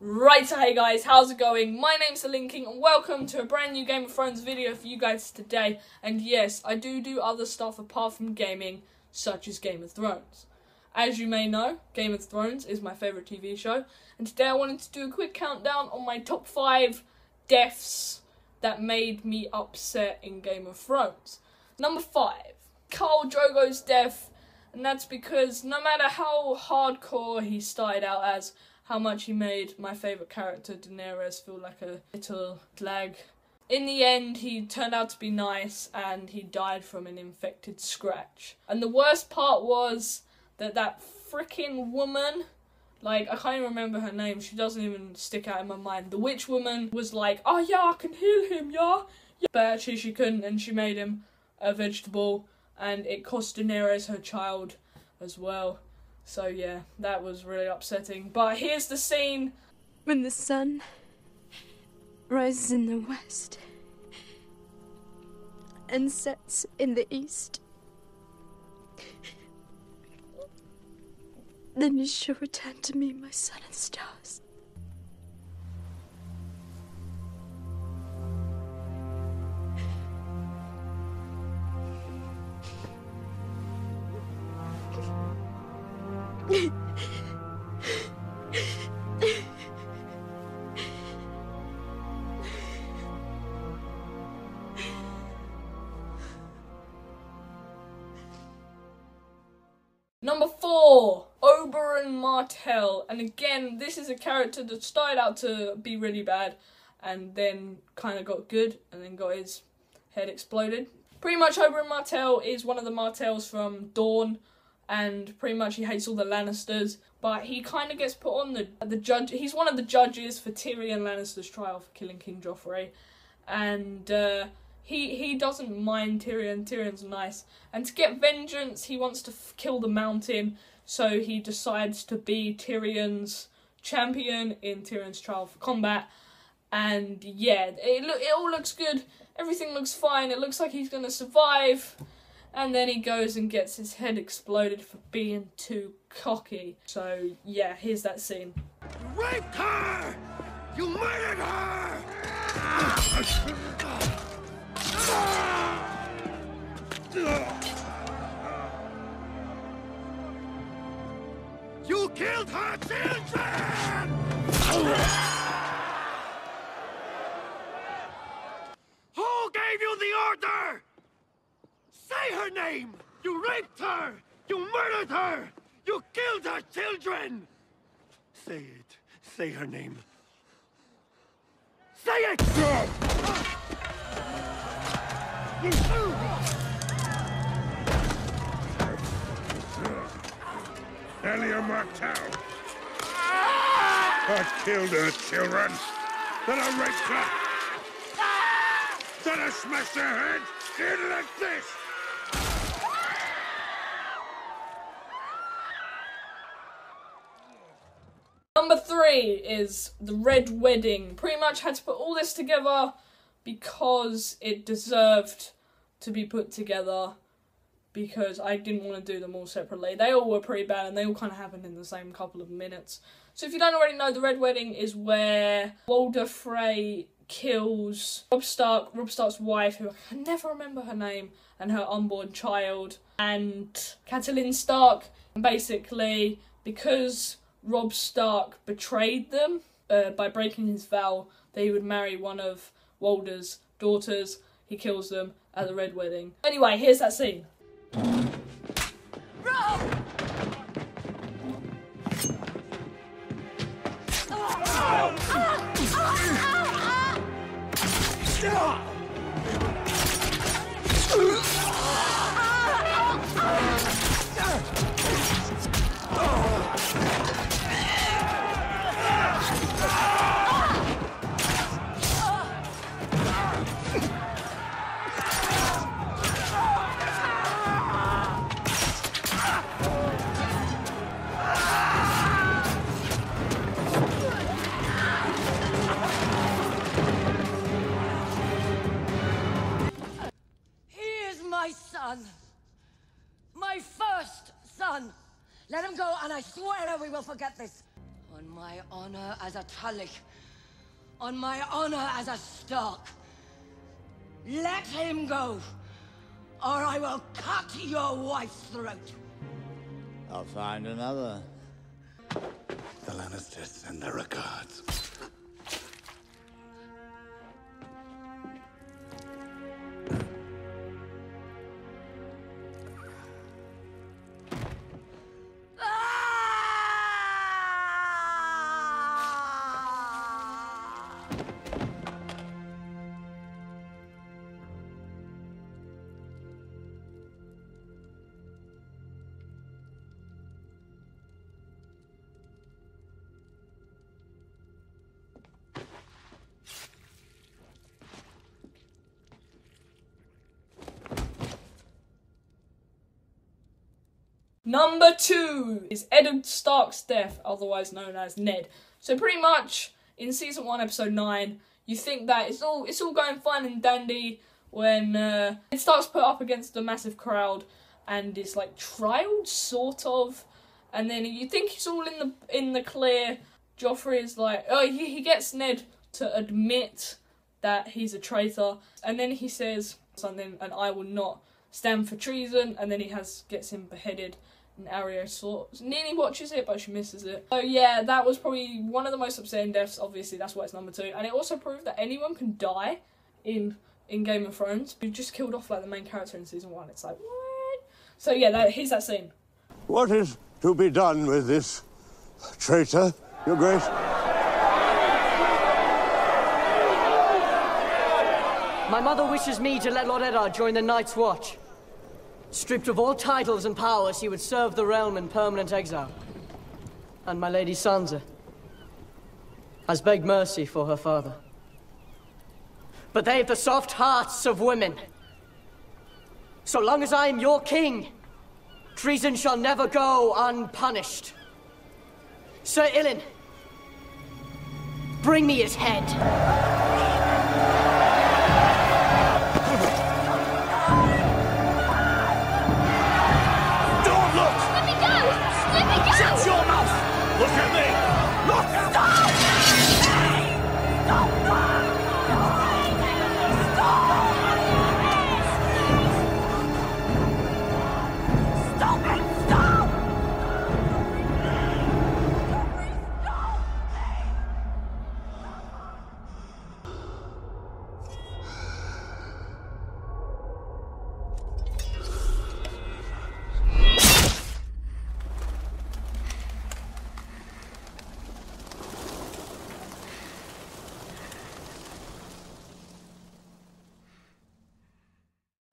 Right, so hey guys, how's it going? My name's The Linking and welcome to a brand new Game of Thrones video for you guys today. And yes, I do other stuff apart from gaming, such as Game of Thrones. As you may know, Game of Thrones is my favourite TV show, and today I wanted to do a quick countdown on my top 5 deaths that made me upset in Game of Thrones. Number 5, Khal Drogo's death, and that's because no matter how hardcore he started out as, how much he made my favourite character, Daenerys, feel like a little slag. In the end, he turned out to be nice, and he died from an infected scratch. And the worst part was that freaking woman, like, I can't even remember her name, she doesn't even stick out in my mind. The witch woman was like, oh yeah, I can heal him, yeah. But actually she couldn't, and she made him a vegetable, and it cost Daenerys her child as well. So yeah, that was really upsetting. But here's the scene. When the sun rises in the west and sets in the east, then you shall return to me, my sun and stars. Number 4, Oberyn Martell. And again, this is a character that started out to be really bad and then kind of got good and then got his head exploded. Pretty much Oberyn Martell is one of the Martells from Dawn, and pretty much he hates all the Lannisters, but he kind of gets put on the judge. He's one of the judges for Tyrion Lannister's trial for killing King Joffrey, and he doesn't mind Tyrion. Tyrion's nice, and to get vengeance, he wants to kill the Mountain, so he decides to be Tyrion's champion in Tyrion's trial for combat. And yeah, it all looks good. Everything looks fine. It looks like he's gonna survive. And then he goes and gets his head exploded for being too cocky. So yeah, here's that scene. You raped her! You murdered her! You killed her children! Who gave you the order? Say her name! You raped her! You murdered her! You killed her children! Say it. Say her name. Say it! Oberyn Martell. I killed her children. Then I raped her. Then I smashed her head in like this. Number 3 is the Red Wedding. Pretty much had to put all this together because it deserved to be put together, because I didn't want to do them all separately. They all were pretty bad and they all kind of happened in the same couple of minutes. So if you don't already know, the Red Wedding is where Walder Frey kills Robb Stark's wife, who I can never remember her name, and her unborn child, and Catelyn Stark. And basically, because Robb Stark betrayed them by breaking his vow that he would marry one of Walder's daughters, he kills them at the Red Wedding. Anyway, here's that scene. Robb! My first son. Let him go, and I swear that we will forget this. On my my honor as a Tully. On my honor as a Stark. Let him go, or I will cut your wife's throat. I'll find another. The Lannisters send their regards. Number 2 is Ned Stark's death, otherwise known as Ned. So pretty much in season 1, episode 9, you think that it's all going fine and dandy when Ned Stark's put up against a massive crowd and is like trialed, sort of, and then you think he's all in the clear. Joffrey is like, oh, he gets Ned to admit that he's a traitor, and then he says something, and I will not stand for treason, and then he gets him beheaded. And Arya nearly watches it, but she misses it. So yeah, that was probably one of the most upsetting deaths. Obviously, that's why it's number 2. And it also proved that anyone can die in Game of Thrones. We just killed off like the main character in season 1. It's like, what? So yeah, here's that scene. What is to be done with this traitor, Your Grace? My mother wishes me to let Lord Eddard join the Night's Watch. Stripped of all titles and powers, he would serve the realm in permanent exile. And my lady Sansa has begged mercy for her father. But they've the soft hearts of women. So long as I am your king, treason shall never go unpunished. Sir Ilyn, bring me his head. Shut your mouth! Look at me! Look! Stop it! Stop!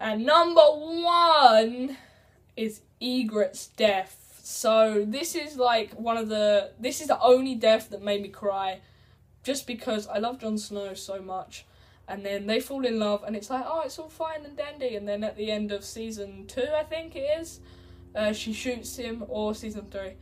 And number 1 is Ygritte's death. So this is like this is the only death that made me cry, just because I love Jon Snow so much. And then they fall in love, and it's like, oh, it's all fine and dandy. And then at the end of season 2, I think it is, she shoots him, or season 3,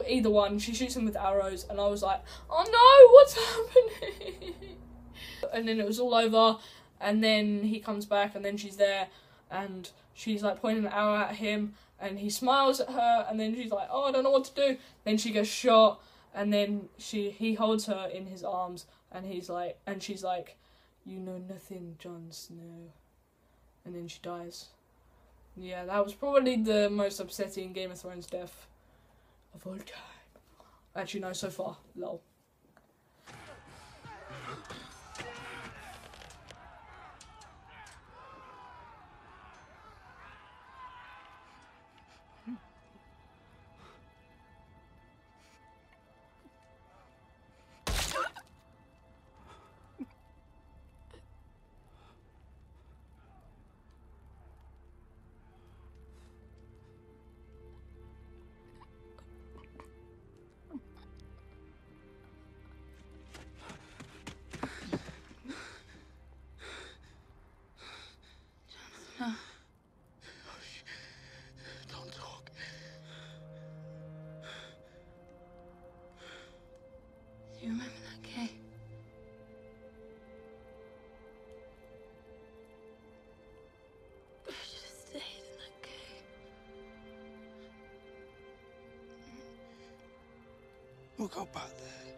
either one. She shoots him with arrows, and I was like, oh no, what's happening? And then it was all over. And then he comes back, and then she's there, and she's like pointing an arrow at him, and he smiles at her, and then she's like, oh, I don't know what to do. Then she gets shot, and then he holds her in his arms, and she's like, you know nothing, Jon Snow. And then she dies. Yeah, that was probably the most upsetting Game of Thrones death of all time. Actually, no, so far. Lol. Don't talk. Do you remember that cave? We should have stayed in that cave. We'll go back there.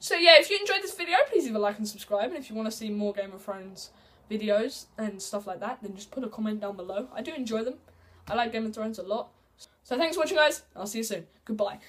So yeah, if you enjoyed this video, please leave a like and subscribe. And if you want to see more Game of Thrones videos and stuff like that, then just put a comment down below. I do enjoy them. I like Game of Thrones a lot. So thanks for watching, guys. I'll see you soon. Goodbye.